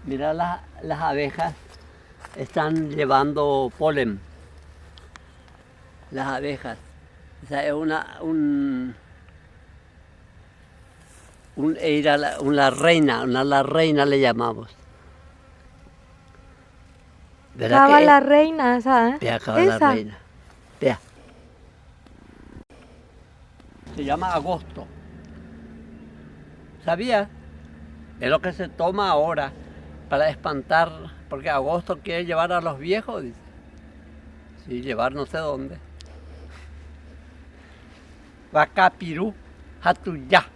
Mira, las abejas están llevando polen. Las abejas. O sea, es una reina, la reina le llamamos. ¿Verdad Acaba que la reina, ¿sabes? Vea, acaba la Esa. reina. Vea. Se llama agosto. ¿Sabía? Es lo que se toma ahora para espantar, porque agosto quiere llevar a los viejos, dice. Sí, llevar no sé dónde. Wakapiru, hatuya,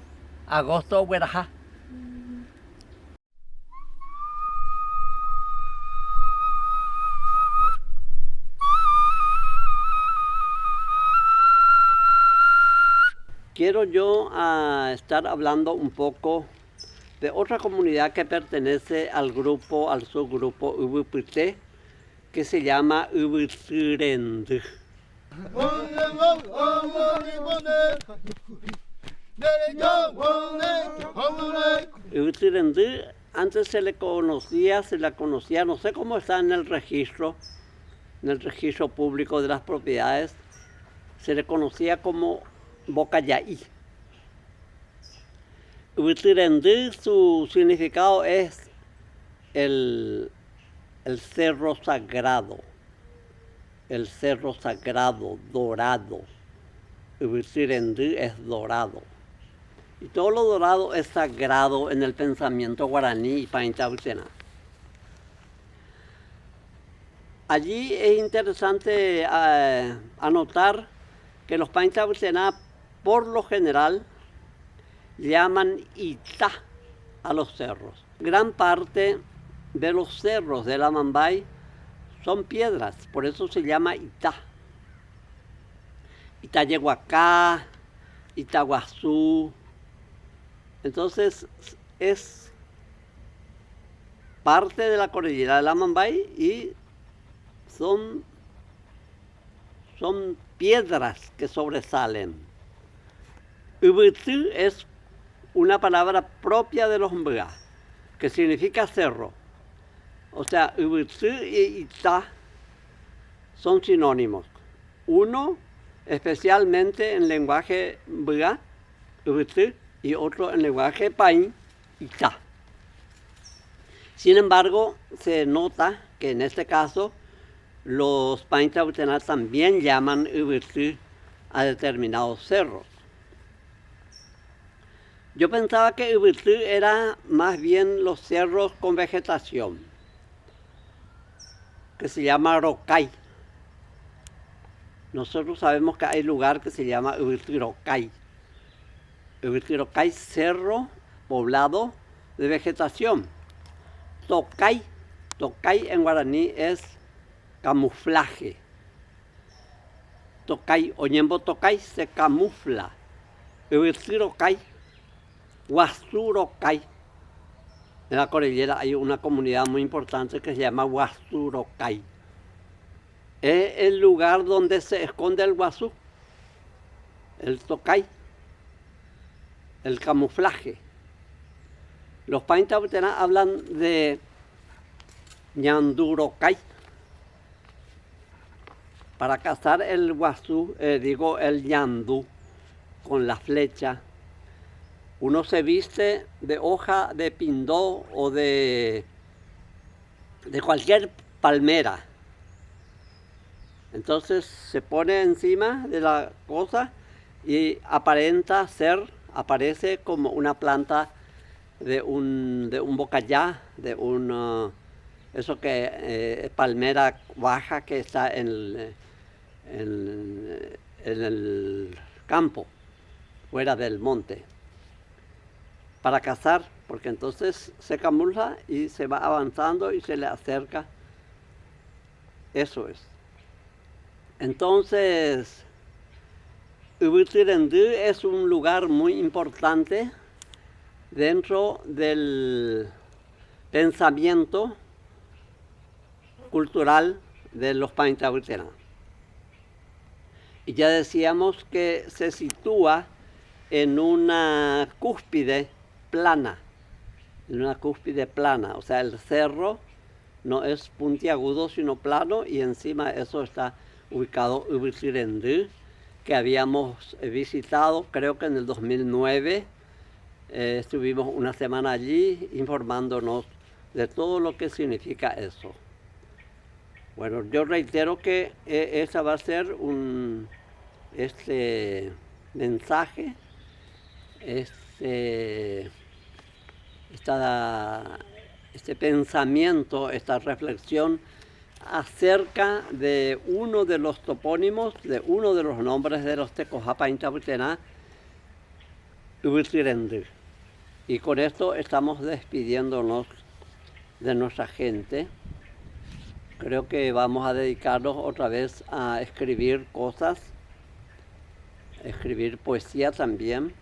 agosto, hueraja. Quiero yo estar hablando un poco de otra comunidad que pertenece al subgrupo Ubupité, que se llama Ubutirendú. Ubutirendú antes se la conocía, no sé cómo está en el registro público de las propiedades, se le conocía como Bocayaí. Ubutirendú, su significado es el cerro sagrado, dorado. Ubutirendú es dorado. Y todo lo dorado es sagrado en el pensamiento guaraní y paintabucena. Allí es interesante anotar que los paintabucena, por lo general, llaman Itá a los cerros. Gran parte de los cerros de la Mambay son piedras, por eso se llama Itá. Itayehuacá, Itaguazú. Entonces es parte de la cordillera de la Mambay y son piedras que sobresalen. Ubutú es una palabra propia de los Mbga, que significa cerro. O sea, Ubutú y Itá son sinónimos. Uno, especialmente en lenguaje Mbga, Ubutú, y otro en lenguaje paín, Itá. Sin embargo, se nota que en este caso los paintabutenas también llaman Ubutú a determinados cerros. Yo pensaba que Ubutú era más bien los cerros con vegetación, que se llama Rocay. Nosotros sabemos que hay lugar que se llama Ubutirocay. Ubutirocay, cerro poblado de vegetación. Tocay en guaraní es camuflaje. Tocay, Oñembo Tocay se camufla. Ubutirocay, Huazurocay. En la cordillera hay una comunidad muy importante que se llama Huazurocay. Es el lugar donde se esconde el guazú, el tocay, el camuflaje. Los paintabutenas hablan de ñandurocay. Para cazar el guazú, el ñandú, con la flecha, uno se viste de hoja de pindó o de cualquier palmera. Entonces se pone encima de la cosa y aparece como una planta de un bocayá, eso que palmera baja que está en el campo, fuera del monte, para cazar, porque entonces se camufla y se va avanzando y se le acerca. Eso es. Entonces, Ubutirendú es un lugar muy importante dentro del pensamiento cultural de los paintabutenas. Y ya decíamos que se sitúa en una cúspide plana. en una cúspide plana, o sea, el cerro no es puntiagudo sino plano y encima de eso está ubicado Ubitzirendú, que habíamos visitado creo que en el 2009. Estuvimos una semana allí informándonos de todo lo que significa eso. Bueno, yo reitero que ese va a ser este mensaje, este pensamiento, esta reflexión acerca de uno de los topónimos, de uno de los nombres de los Tecojapa Intahuitená, Ubitzirendú. Y con esto estamos despidiéndonos de nuestra gente. Creo que vamos a dedicarnos otra vez a escribir cosas, escribir poesía también.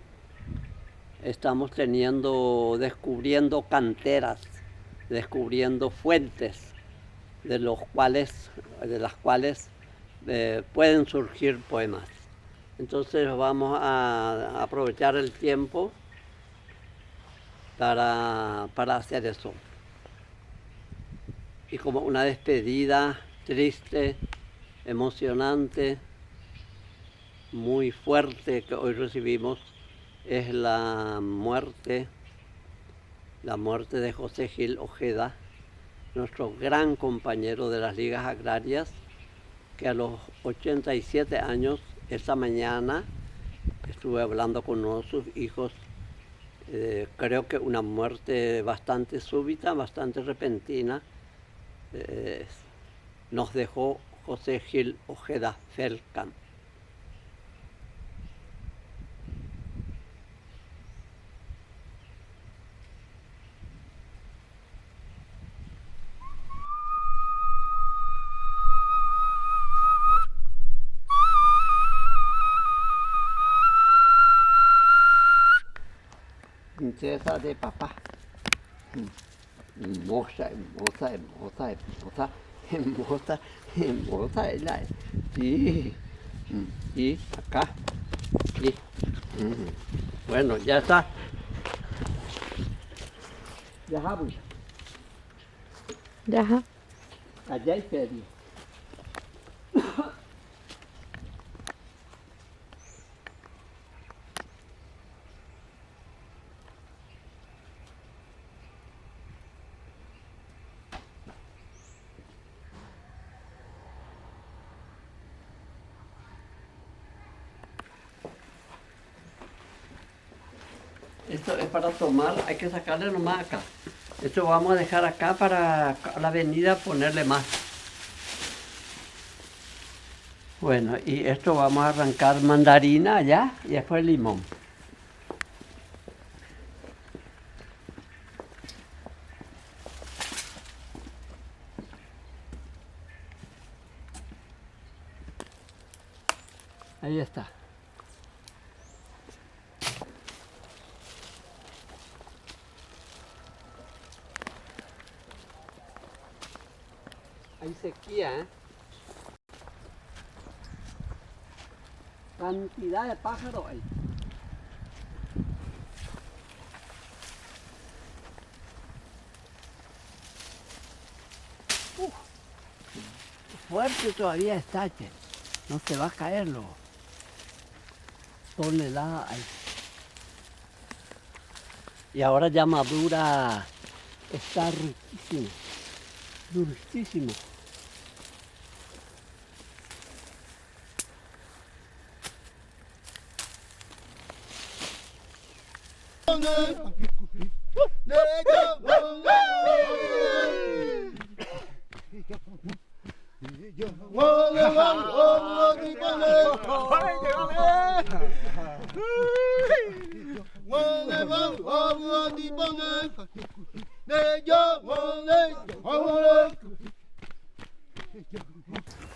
Estamos descubriendo canteras, descubriendo fuentes de las cuales pueden surgir poemas. Entonces vamos a aprovechar el tiempo para hacer eso. Y como una despedida triste, emocionante, muy fuerte que hoy recibimos, es la muerte de José Gil Ojeda, nuestro gran compañero de las ligas agrarias, que a los 87 años, esta mañana, estuve hablando con uno de sus hijos. Creo que una muerte bastante súbita, bastante repentina, nos dejó José Gil Ojeda Feldkamp. Princesa de papá. Hermosa, hermosa, hermosa, hermosa, hermosa, hermosa. Sí. Y acá. Sí. Bueno, ya está. Ya hablo. Ya. Allá hay feria. Esto es para tomar, hay que sacarle nomás acá. Esto vamos a dejar acá para la avenida ponerle más. Bueno, y esto vamos a arrancar mandarina allá y después limón. Ahí está. Hay sequía, ¿eh? Cantidad de pájaros hay. Fuerte todavía está, che. No se va a caerlo. Tonelada hay. Y ahora ya madura, está riquísimo, dulcísimo.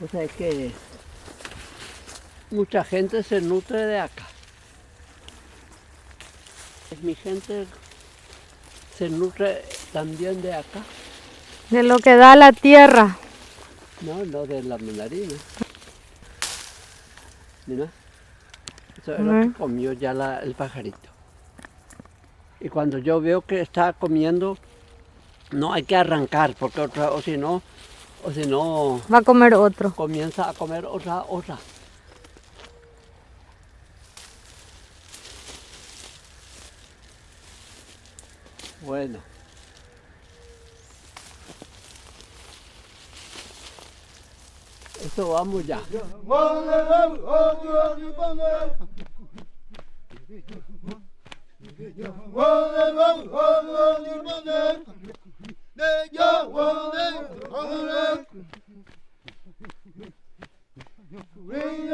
O sea, es que mucha gente se nutre de acá. Mi gente se nutre también de acá. De lo que da la tierra. No, de la mandarina. Mira, eso es lo que comió ya el pajarito. Y cuando yo veo que está comiendo, no hay que arrancar, porque o si no, Va a comer otro. comienza a comer otra. Bueno. Eso vamos ya. Ring